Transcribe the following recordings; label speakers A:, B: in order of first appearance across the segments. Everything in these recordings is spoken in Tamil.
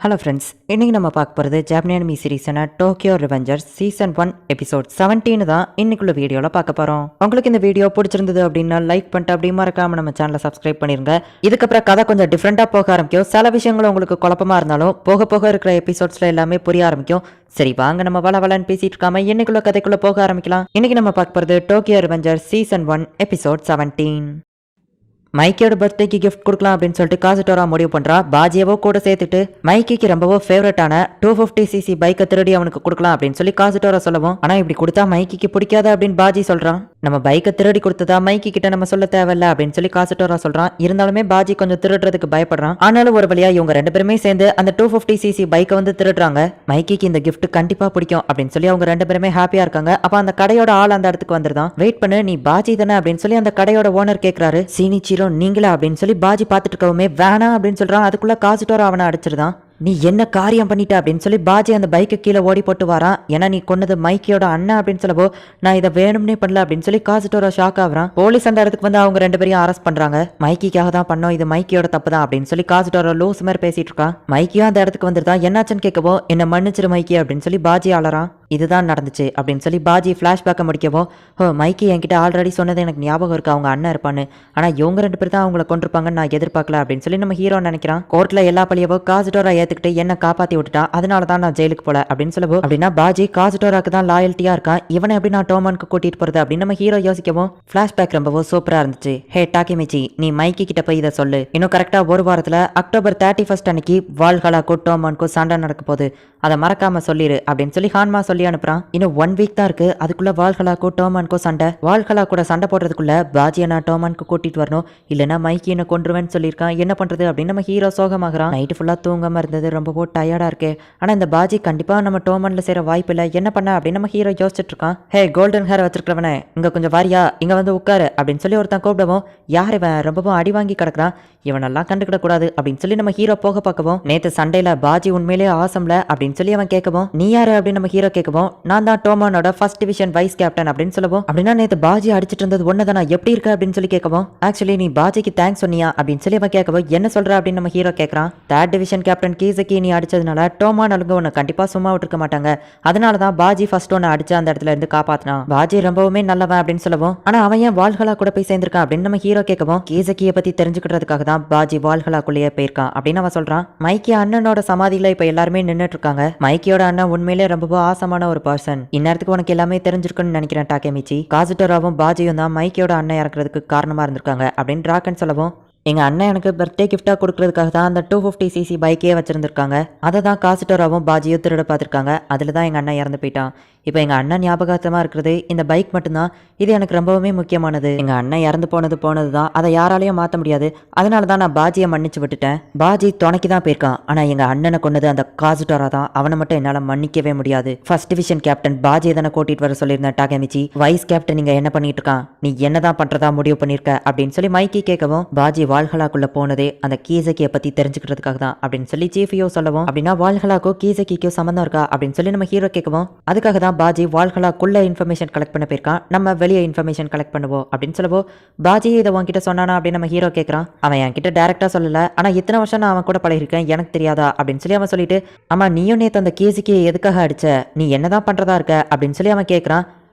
A: ஹலோ ஃப்ரெண்ட்ஸ், இன்றைக்கி நம்ம பார்க்க போகிறது ஜாப்பனீஸ் அனிமி சீரீஸான டோக்கியோ ரிவெஞ்சர்ஸ் சீசன் 1 எபிசோட் 17 தான் இன்னைக்குள்ள வீடியோவில் பார்க்க போகிறோம். உங்களுக்கு இந்த வீடியோ பிடிச்சிருந்தது அப்படின்னா லைக் பண்ணிட்டு அப்படி மறக்காம நம்ம சேனலை சப்ஸ்கிரைப் பண்ணிருங்க. இதுக்கப்புறம் கதை கொஞ்சம் டிஃப்ரெண்ட்டாக போக ஆரம்பிக்கும். சில விஷயங்கள் உங்களுக்கு குழப்பமாக இருந்தாலும் போக போக இருக்கிற எபிசோட்ஸில் எல்லாமே புரிய ஆரம்பிக்கும். சரி வாங்க நம்ம வளன்னு பேசிட்டு இருக்காம இன்னைக்குள்ள கதைக்குள்ள போக ஆரம்பிக்கலாம். இன்னைக்கு நம்ம பார்க்க போகிறது டோக்கியோ ரிவெஞ்சர்ஸ் சீசன் 1 எபிசோட் 17. மைக்கியோட பர்த்டேக்கு கிஃப்ட் கொடுக்கலாம் அப்படின்னு சொல்லிட்டு காசுட்டோரா முடிவு பண்றா. பாஜியவோ கூட சேர்த்துட்டு மைக்கிக்கு ரொம்பவோ ஃபேவரட்டான 250cc பைக்கை திருடி அவனுக்கு கொடுக்கலாம் அப்படின்னு சொல்லி காசுட்டோரா சொல்லவும், ஆனா இப்படி கொடுத்தா மைக்கிக்கு பிடிக்காத அப்படின்னு பாஜி சொல்றான். நம்ம பைக்கை திருடி கொடுத்ததா மைக்கி கிட்ட நம்ம சொல்ல தேவையில்ல அப்படின்னு சொல்லி காசுட்டோரா சொல்றான். இருந்தாலுமே பாஜி கொஞ்சம் திருடுறதுக்கு பயப்படுறான். ஆனாலும் ஒரு வழியா இவங்க ரெண்டு பேருமே சேர்ந்து அந்த 250cc பைக்கை வந்து திருடுறாங்க. மைக்கிக்கு இந்த கிஃப்ட் கண்டிப்பா பிடிக்கும் அப்படின்னு சொல்லி அவங்க ரெண்டு பேருமே ஹாப்பியா இருக்காங்க. அப்ப அந்த கடையோட ஆள் அந்த இடத்துக்கு வந்துருதான். வெயிட் பண்ணு, நீ பாஜி தானே அப்படின்னு சொல்லி அந்த கடையோட ஓனர் கேட்கிறாரு. சீனிச்சி நீங்களா அப்படின்னு சொல்லி பாஜி பார்த்துட்டு இருக்கவுமே வேணாம் அப்படின்னு சொல்றான். அதுக்குள்ள காசுட்டோர அவனை அடிச்சிருதான். நீ என்ன காரியம் பண்ணிட்ட அப்படின்னு சொல்லி பாஜி அந்த பைக்கு கீழே ஓடி போட்டு வரான். ஏன்னா நீ கொன்னது மைக்கியோட அண்ணன் அப்படின்னு சொல்லவோ, நான் இதை வேணும்னே பண்ணல அப்படின்னு சொல்லி காசுட்டோர ஷாக் ஆகுறான். போலீஸ் அந்த இடத்துக்கு வந்து அவங்க ரெண்டு பேரையும் அரெஸ்ட் பண்றாங்க. மைக்கிக்காக தான் பண்ணோம், இது மைக்கியோட தப்பு தான் அப்படின்னு சொல்லி காசுட்டோர லூஸ் மாதிரி பேசிட்டு இருக்கான். மைக்கியும் அந்த இடத்துக்கு வந்துருதான். என்னாச்சுன்னு கேட்கவோ, என்ன மன்னிச்சிரு மைக்கி அப்படின்னு சொல்லி பாஜி அலறான். இதுதான் நடந்துச்சு அப்படின்னு சொல்லி பாஜி ஃபிளாஷ்பேக்கை முடிக்கவோ, மைக்கி என்கிட்ட ஆல்ரெடி சொன்னது எனக்கு ஞாபகம் இருக்கு, அவங்க அண்ணன் இருப்பான்னு. ஆனா இவங்க ரெண்டு பேர் தான் அவங்கள கொண்டிருப்பாங்கன்னு நான் எதிர்பார்க்கல அப்படின்னு சொல்லி நம்ம ஹீரோ நினைக்கிறான். கோர்ட்ல எல்லா பழியவோ காசுட்டோரா ஏத்துக்கிட்டு என்ன காப்பாத்தி விட்டுட்டா, அதனாலதான் நான் ஜெயிலுக்கு போல அப்படின்னு சொல்லவோ, அப்படின்னா பாஜி காசுட்டோராக்கு தான் லாயல்ட்டியா இருக்கான், இவனை எப்படி நான் டோமானுக்கு கூட்டிட்டு போறது அப்படின்னு நம்ம ஹீரோ யோசிக்கவும், பிளாஷ்பேக் ரொம்பவோ சூப்பரா இருந்துச்சு. ஹே டாக்கிமிச்சி, நீ மைக்கி கிட்ட போய் இதை சொல்லு. இன்னும் கரெக்டா ஒரு வாரத்துல அக்டோபர் 31 அன்னைக்கு வால்ஹலாக்கும் டோமானுக்கும் சண்டை நடக்க போகுது, அதை மறக்காம சொல்லிரு அப்படின்னு சொல்லி ஹான்மா சொல்லி அனுப்புறான். இன்னும் 1 வீக் தான் இருக்கு, அதுக்குள்ள வால்ஹலாக்கும் டோமானுக்கும் சண்டை. வால்ஹலா கூட சண்டை போடுறதுக்குள்ள பாஜியை நான் டோமானுக்கு கூட்டிட்டு வரணும், இல்லைன்னா மைக்கி என்ன கொன்றுவேன்னு சொல்லியிருக்கான். என்ன பண்றது அப்படின்னு நம்ம ஹீரோ சோகமாகறான். நைட்டு ஃபுல்லா தூங்காம இருந்தது, ரொம்ப டயர்டா இருக்கு. ஆனா இந்த பாஜி கண்டிப்பா நம்ம டோமான்ல சேர வாய்ப்பு இல்லை, என்ன பண்ண அப்படின்னு நம்ம ஹீரோ யோசிச்சுட்டு இருக்கான். ஹே கோல்டன் ஹேர் வச்சிருக்கிறவனே, இங்க கொஞ்சம் வாரியா, இங்க வந்து உட்காரு அப்படின்னு சொல்லி ஒருத்தன் கூப்பிடவும், யார் இவன் ரொம்பவும் அடி வாங்கி கிடக்குறான், இவனெல்லாம் கண்டுக்கிட கூடாது அப்படின்னு சொல்லி நம்ம ஹீரோ போக பார்க்கவும், நேத்து சண்டையில பாஜி உண்மையிலேயே ஆசம்ல அப்படின்னு சொல்லி அவன் கேட்கவும், நீ யாரு அப்படின்னு நம்ம ஹீரோ கேட்கவும், நான் தான் டோமானோட ஃபர்ஸ்ட் டிவிஷன் வைஸ் கேப்டன் அப்படின்னு சொல்லவும், அப்படின்னா நேத்து பாஜி அடிச்சிட்டு இருந்தது ஒன்னதானா, எப்படி இருக்க அப்படின்னு சொல்லி கேட்கவும், ஆக்சுவலி நீ பாஜிக்கு தேங்க்ஸ் சொன்னியா அப்படின்னு சொல்லி அவன் கேட்கவும், என்ன சொல்ற அப்படின்னு நம்ம ஹீரோ கேட்கறான். 3rd டிவிஷன் கேப்டன் கீசக்கி நீ அடிச்சதுனால டோமான் அலுங்க உன்னை கண்டிப்பா சும்மா விட்டுருக்க மாட்டாங்க, அதனாலதான் பாஜி ஃபர்ஸ்ட் ஒன்னு அடிச்சு அந்த இடத்துல இருந்து காப்பாத்தினான். பாஜி ரொம்பவுமே நல்லவன் அப்படின்னு சொல்லவும், ஆனா அவன் ஏன் வால்ஹலா கூட போய் சேர்ந்திருக்கான் அப்படின்னு நம்ம ஹீரோ கேட்கவும், கீசக்கியை பத்தி தெரிஞ்சுக்கிறதுக்காக தான் பாஜி வால்ஹலாக்குள்ளேயே போயிருக்கான் அப்படின்னு அவன் சொல்றான். மைக்கி அண்ணனோட சமாதியில இப்ப எல்லாருமே நின்னுட்டு இருக்காங்க. மைக்கியோட அண்ணன் உண்மையிலே ரொம்ப ஆசமான ஒரு பர்சன். இந்நேரத்துக்கு உனக்கு எல்லாமே தெரிஞ்சிருக்குன்னு நினைக்கிறேன் டாக்கேமிச்சி. காசுட்டோராவும் பாஜியும் தான் மைக்கியோட அண்ணன் இறக்குறதுக்கு காரணமா இருந்திருக்காங்க அப்படின்னு டிராக்கன் சொல்லவும், எங்க அண்ணன் எனக்கு பர்த்டே கிஃப்டா கொடுக்கறதுக்காக தான் அந்த 250cc பைக்கே வச்சிருந்திருக்காங்க, அதை தான் காசுட்டோராவும் பாஜியும் திருட பார்த்துருக்காங்க. அதுல தான் எங்க அண்ணன் இறந்து போயிட்டான். இப்போ எங்க அண்ணன் ஞாபகார்த்தமா இருக்கிறது இந்த பைக் மட்டும்தான், இது எனக்கு ரொம்பவுமே முக்கியமானது. எங்க அண்ணன் இறந்து போனது தான், அதை யாராலையும் மாற்ற முடியாது, அதனால தான் நான் பாஜியை மன்னிச்சு விட்டுட்டேன். பாஜி துணைக்கு தான் போயிருக்கான், ஆனா எங்க அண்ணனை கொண்டது அந்த காசுட்டோரா தான், அவனை மட்டும் என்னால மன்னிக்கவே முடியாது. ஃபர்ஸ்ட் டிவிஷன் கேப்டன் பாஜியை தானே கூட்டிட்டு வர சொல்லியிருந்தேன் டாகமிச்சி, வைஸ் கேப்டன் நீங்க என்ன பண்ணிட்டு இருக்கான், நீ என்னதான் பண்றதா முடிவு பண்ணிருக்க அப்படின்னு சொல்லி மைக்கி கேட்கவும், பாஜி வால்ஹலாக்குள்ள போனதே அந்த கீசக்கியை பத்தி தெரிஞ்சுக்கிறதுக்காக தான் அப்படின்னு சொல்லி சீஃபியோ சொல்லவும், அப்படின்னா வால்ஹலாக்கோ கீசக்கிக்கோ சம்பந்தம் இருக்கா அப்படின்னு சொல்லி நம்ம ஹீரோ கேட்கவும், அதுக்காக தான் பாஜி வால்ஹலாக்குள்ள இன்ஃபர்மேஷன் கலெக்ட் பண்ண போயிருக்கான், நம்ம வெளியே இன்ஃபர்மேஷன் கலெக்ட் பண்ணுவோம் அப்படின்னு சொல்லவோ, பாஜி இதை உன்கிட்ட சொன்னானா அப்படின்னு நம்ம ஹீரோ கேட்கறான். அவன் என்கிட்ட டைரக்டா சொல்லல, ஆனா இத்தனை வருஷம் நான் அவன் கூட பழகிருக்கேன், எனக்கு தெரியாதா அப்படின்னு சொல்லி அவன் சொல்லிட்டு, ஆமா நீயும் நேத்து அந்த கேஸுக்கு எதுக்காக அடிச்ச, நீ என்னதான் பண்றதா இருக்க அப்படின்னு சொல்லி அவன் கேட்கறான்.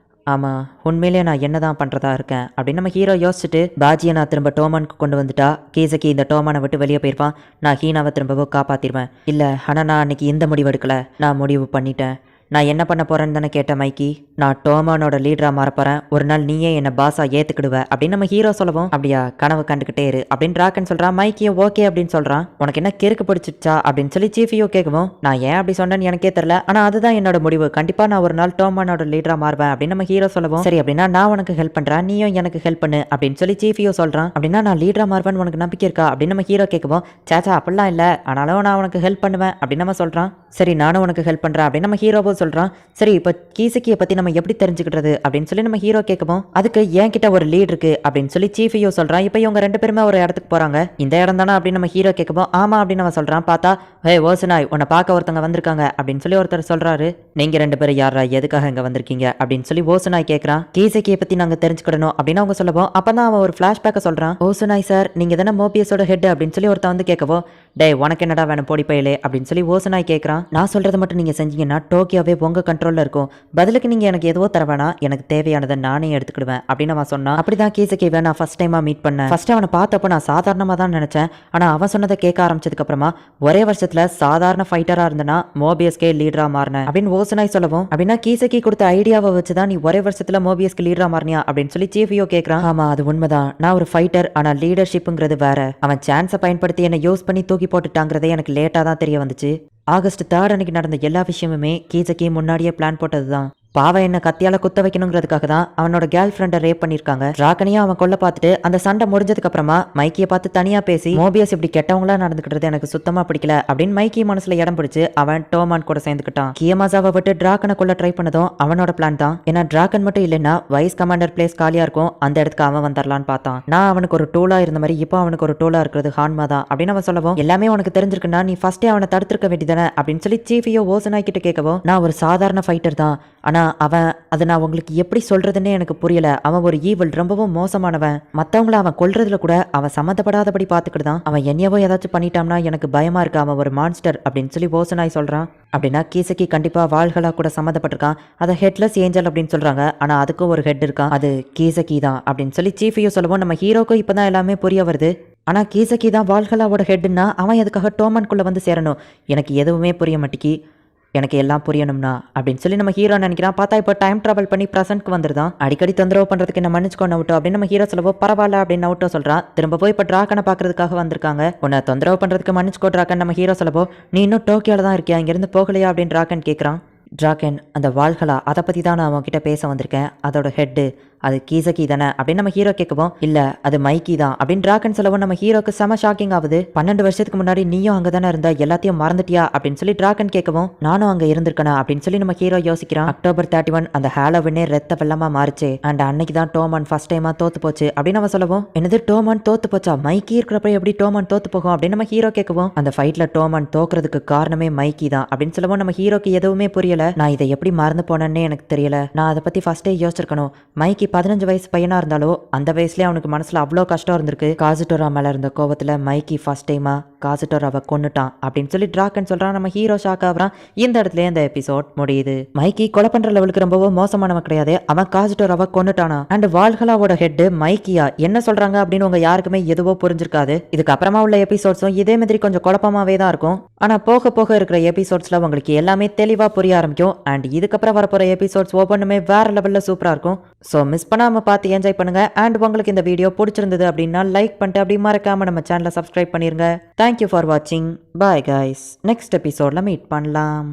A: ஆமா உண்மையிலேயே நான் என்னதான் பண்றதா இருக்கேன் அப்படின்னு நம்ம ஹீரோ யோசிச்சுட்டு, பாஜியை நான் திரும்ப டோமானுக்கு கொண்டு வந்துட்டா கீசக்கி இந்த டோமானை விட்டு வெளியே போயிருப்பான், நான் ஹீனாவை திரும்பவும் காப்பாத்திடுவேன். இல்ல ஆனா நான் அன்னைக்கு இந்த முடிவு எடுக்கல, நான் முடிவு பண்ணிட்டேன். நான் என்ன பண்ண போறேன்னு தானே கேட்டேன் மைக்கி, நான் டோமானோட லீடரா மாறப்போறேன், ஒரு நாள் நீயே என்ன பாஸா ஏத்துக்கிடுவ அப்படின்னு நம்ம ஹீரோ சொல்லவும், அப்படியா கனவு கண்டுகிட்டே இரு அப்படின்னு டிராக்கன் சொல்றான். மைக்கியும் ஓகே அப்படின்னு சொல்றான். உனக்கு என்ன கிறுக்கு பிடிச்சிச்சா அப்படின்னு சொல்லி சீஃபியோ கேட்கவும், நான் ஏன் அப்படி சொன்னேன்னு எனக்கே தெரியல, ஆனா அதுதான் என்னோட முடிவு, கண்டிப்பா நான் ஒரு நாள் டோமானோட லீடரா மாறுவேன் அப்படின்னு நம்ம ஹீரோ சொல்லவும், சரி அப்படின்னா நான் உனக்கு ஹெல்ப் பண்றேன், நீயும் எனக்கு ஹெல்ப் பண்ணு அப்படின்னு சொல்லி சீஃபியோ சொல்றான். அப்படின்னா நான் லீடரா மாறுவேன்னு உனக்கு நம்பிக்கை இருக்கா அப்படின்னு நம்ம ஹீரோ கேட்கவும், சாச்சா அப்படிலாம் இல்ல, ஆனாலும் நான் உனக்கு ஹெல்ப் பண்ணுவேன் அப்படின்னு நம்ம சொல்றான். சரி நானும் உனக்கு ஹெல்ப் பண்றேன் அப்படின்னு நம்ம ஹீரோவோ சொல்றான். சரி இப்போ கீசக்கியை பத்தி நம்ம எப்படி தெரிஞ்சுக்கிட்டது அப்படின்னு சொல்லி நம்ம ஹீரோ கேட்கவும், அதுக்கு என் கிட்ட ஒரு லீட் இருக்கு அப்படின்னு சொல்லி சீஃபியோ சொல்றான். இப்போ இவங்க ரெண்டு பேருமே ஒரு இடத்துக்கு போறாங்க. இந்த இடம் தானே அப்படின்னு நம்ம ஹீரோ கேட்கவும், ஆமா அப்படின்னு அவன் சொல்றான். பார்த்தா ஹே ஓசனாய், உன்னை பார்க்க ஒருத்தங்க வந்திருக்காங்க அப்படின்னு சொல்லி ஒருத்தர் சொல்றாரு. நீங்க 2 பேரும் யாரா, எதுக்காக இங்க வந்திருக்கீங்க அப்படின்னு சொல்லி ஓசனாய் கேட்கறான். கீசக்கியை பத்தி நாங்க தெரிஞ்சுக்கிடணும் அப்படின்னு அவங்க சொல்லவும் அப்பதான் அவன் ஒரு பிளாஷ்பேக்க சொல்றான். ஓசனாய் சார், நீங்க தானே மோபியஸோட ஹெட் அப்படின்னு சொல்லி ஒருத்தன் வந்து கேட்கவோ, டே உனக்கு என்னடா வேணும் போடி பையலே அப்படின்னு சொல்லி ஓசனாய் கேட்கறான். நான் சொல்றதை மட்டும் நீங்க செஞ்சீங்கன்னா டோக்கியோவே உங்க கண்ட்ரோல்ல இருக்கும். பதிலுக்கு நீங்க எனக்கு எதுவோ தர வேணாம், எனக்கு தேவையானதை நானே எடுத்துக்கிடுவேன் அப்படின்னு அவன் சொன்னான். அப்படிதான் கீசக்கியை நான் ஃபர்ஸ்ட் டைமா மீட் பண்ணேன். ஃபர்ஸ்ட் அவனை பார்த்தப்போ நான் சாதாரணமா தான் நினைச்சேன். ஆனா அவன் சொன்னதை கேட்க ஆரம்பிச்சதுக்கு அப்புறமா ஒரே வருஷத்துல சாதாரண ஃபைட்டரா இருந்தனா மோபியஸ்கே லீடரா மாறினேன் அப்படின்னு ஓசனாய் சொல்லவும், அப்படின்னா கீசக்கி கொடுத்த ஐடியாவை வச்சுதான் நீ ஒரே வருஷத்துல மோபியஸ்க்கு லீடரா மாறினியா அப்படின்னு சொல்லி சீஃபியோ கேட்கறான். ஆமா அது உண்மைதான், நான் ஒரு ஃபைட்டர், ஆனா லீடர்ஷிப்ங்கிறது வேற. அவன் சான்ஸை பயன்படுத்தி என்னை யூஸ் பண்ணி தூக்கி போட்டுட்டாங்கிறதே எனக்கு லேட்டா தான் தெரிய வந்துச்சு. ஆகஸ்ட் 3 அன்னைக்கு நடந்த எல்லா விஷயமுமே கீசக்கி முன்னாடியே பிளான் போட்டதுதான். பாவ என்ன கத்தியால குத்த வைக்கணுங்கிறதுக்காக தான் அவனோட கேர்ள் ஃப்ரெண்டை ரேப் பண்ணிருக்காங்க. டிராகனையும் அவன் கொல்ல பார்த்துட்டு அந்த சண்டை முடிஞ்சதுக்கு அப்புறமா மைக்கியை பார்த்து தனியா பேசி, மோபியஸ் இப்படி கெட்டவங்களா நடந்துக்கிட்டது எனக்கு சுத்தமா பிடிக்கல அப்படின்னு மைக்கி மனசுல இடம் பிடிச்சு அவன் டோமான் கூட சேர்ந்துக்கிட்டான். கியமாசாவை விட்டு டிராகனை கொல்ல ட்ரை பண்ணதும் அவனோட பிளான் தான். ஏன்னா டிராகன் மட்டும் இல்லைன்னா வைஸ் கமாண்டர் பிளேஸ் காலியா இருக்கும், அந்த இடத்துக்கு அவன் வந்துடலான்னு பார்த்தான். நான் அவனுக்கு ஒரு டூலா இருந்த மாதிரி இப்போ அவனுக்கு ஒரு டூலா இருக்கிறது ஹான்மா தான் அப்படின்னு அவன் சொல்லவும், எல்லாமே உனக்கு தெரிஞ்சிருக்குன்னா நீ ஃபர்ஸ்டே அவனை தடுத்திருக்க வேண்டியதானே அப்படின்னு சொல்லி சீஃபியோ ஓசனாய் கிட்ட கேட்கவும், நான் ஒரு சாதாரண ஃபைட்டர் தான், ஆனா அவன் அதை நான் உங்களுக்கு எப்படி சொல்றதுன்னே எனக்கு புரியல. அவன் ஒரு ஈவல், ரொம்பவும் மோசமானவன். மத்தவங்கள அவன் கொல்றதுல கூட அவன் சம்மந்தப்படாதபடி பாத்துக்கிட்டுதான். அவன் என்னையவோ ஏதாச்சும் பண்ணிட்டான்னா எனக்கு பயமா இருக்கு, அவன் ஒரு மான்ஸ்டர் அப்படின்னு சொல்லி ஓசனாய் சொல்றான். அப்படின்னா கீசக்கி கண்டிப்பா வாள்களா கூட சம்மந்தப்பட்டிருக்கான். அதை ஹெட்லெஸ் ஏஞ்சல் அப்படின்னு சொல்றாங்க, ஆனா அதுக்கும் ஒரு ஹெட் இருக்கான், அது கீசக்கி தான் அப்படின்னு சொல்லி சீஃபியோ சொல்லவும் நம்ம ஹீரோக்கும் இப்பதான் எல்லாமே புரிய வருது. ஆனா கீசக்கி தான் வாள்களாவோட ஹெட்னா அவன் எதுக்காக டோமன்குள்ள வந்து சேரணும், எனக்கு எதுவுமே புரிய மாட்டேங்கி, எனக்கு எல்லாம் புரியணும்னா அப்படின்னு சொல்லி நம்ம ஹீரோ நினைக்கிறான். பார்த்தா இப்போ டைம் டிராவல் பண்ணி பிரசன்ட்க்கு வந்துருதான். அடிக்கடி தொந்தரவு பண்றதுக்கு என்ன மன்னிச்சுக்கோ நவுட்டோ அப்படின்னு நம்ம ஹீரோ சொல்லவோ, பரவாயில்ல அப்படின்னு நவுட்டோ சொல்றான். திரும்ப போய் இப்போ டிராகனை பாக்குறதுக்காக வந்திருக்காங்க. உன்னை தொந்தரவு பண்றதுக்கு மன்னிச்சுக்கோ டிராகன். நம்ம ஹீரோ சொல்லவோ, நீ இன்னும் டோக்கியோல தான் இருக்கியா, இங்கிருந்து போகலையா அப்படின்னு டிராகன் கேட்கறான். டிராகன், அந்த வாள்களா அதை பத்தி தான் நான் அவன்கிட்ட பேச வந்திருக்கேன், அதோட ஹெட்டு அது கீசக்கி தானே அப்படின்னு நம்ம ஹீரோ கேட்கவும், இல்ல அது மைக்கி தான் அப்படின்னு டிராகன் சொல்லவும் நம்ம ஹீரோக்கு செம ஷாக்கிங் ஆகுது. 12 வருஷத்துக்கு முன்னாடி நீயும் அங்க தானே இருந்த, எல்லாத்தையும் மறந்துட்டியா அப்படின்னு சொல்லி டிராகன் கேட்கவும், நானும் அங்க இருந்திருக்கனா அப்படின்னு சொல்லி நம்ம ஹீரோ யோசிக்கிறான். அக்டோபர் 31 அந்த ஹாலோவினே ரத்த வெள்ளமா மாறுச்சு, அண்ட் அன்னைக்கு தான் டோமான் ஃபர்ஸ்ட் டைமா தோத்து போச்சு அப்படின்னு அவன் சொல்லவும், என்னது டோமான் தோத்து போச்சா, மைக்கி இருக்கிறப்ப எப்படி டோமான் தோத்து போகும் அப்படின்னு நம்ம ஹீரோ கேட்கவும், அந்த ஃபைட்ல டோமான் தோக்குறதுக்கு காரணமே மைக்கி தான் அப்படின்னு சொல்லவும் நம்ம ஹீரோக்கு எதுவுமே புரியல. நான் இதை எப்படி மறந்து போனேன்னே எனக்கு தெரியல, நான் அதை பத்தி ஃபர்ஸ்டே யோசிச்சிருக்கணும். மைக்கி 15 வயசு பையனா இருந்தாலோ அந்த வயசுலயே அவனுக்கு மனசுல அவ்வளோ கஷ்டம் இருந்திருக்கு. காசுட்டோரா மேல இருந்த கோவத்துல மைக்கி ஃபர்ஸ்ட் டைமா காசுட்டோராவை கொன்னுட்டான் அப்படின்னு சொல்லி டிராகன் சொல்றான். நம்ம ஹீரோ ஷாக் ஆகுறான். இந்த இடத்துல இந்த எபிசோட் முடியுது. மைக்கி கொலை பண்ற லெவலுக்கு ரொம்பவும் மோசமானவன் கிடையாது, அவன் காசுட்டோராவை கொன்னுட்டானா. அண்ட் வால்கலாவோட ஹெட் மைக்கியா என்ன சொல்றாங்க அப்படின்னு உங்க யாருக்குமே எதுவோ புரிஞ்சிருக்காது. இதுக்கு அப்புறமா உள்ள எபிசோட்ஸும் இதே மாதிரி கொஞ்சம் குழப்பமாவே தான் இருக்கும். ஆனா போக போக இருக்கிற எபிசோட்ஸ்ல உங்களுக்கு எல்லாமே தெளிவா புரிய ஆரம்பிக்கும். அண்ட் இதுக்கப்புறம் வரப்போற எபிசோட்ஸ் ஒவ்வொன்றுமே வேற லெவல்ல சூப்பரா இருக்கும். ஸோ மிஸ் பண்ணாம பார்த்து என்ஜாய் பண்ணுங்க. அண்ட் உங்களுக்கு இந்த வீடியோ பிடிச்சிருந்தது அப்படின்னா லைக் பண்ணிட்டு அப்படி மறக்காம நம்ம சேனலை சப்ஸ்கிரைப் பண்ணிருங்க. தேங்க்யூ ஃபார் வாட்சிங். Bye guys. நெக்ஸ்ட் எபிசோட்ல மீட் பண்ணலாம்.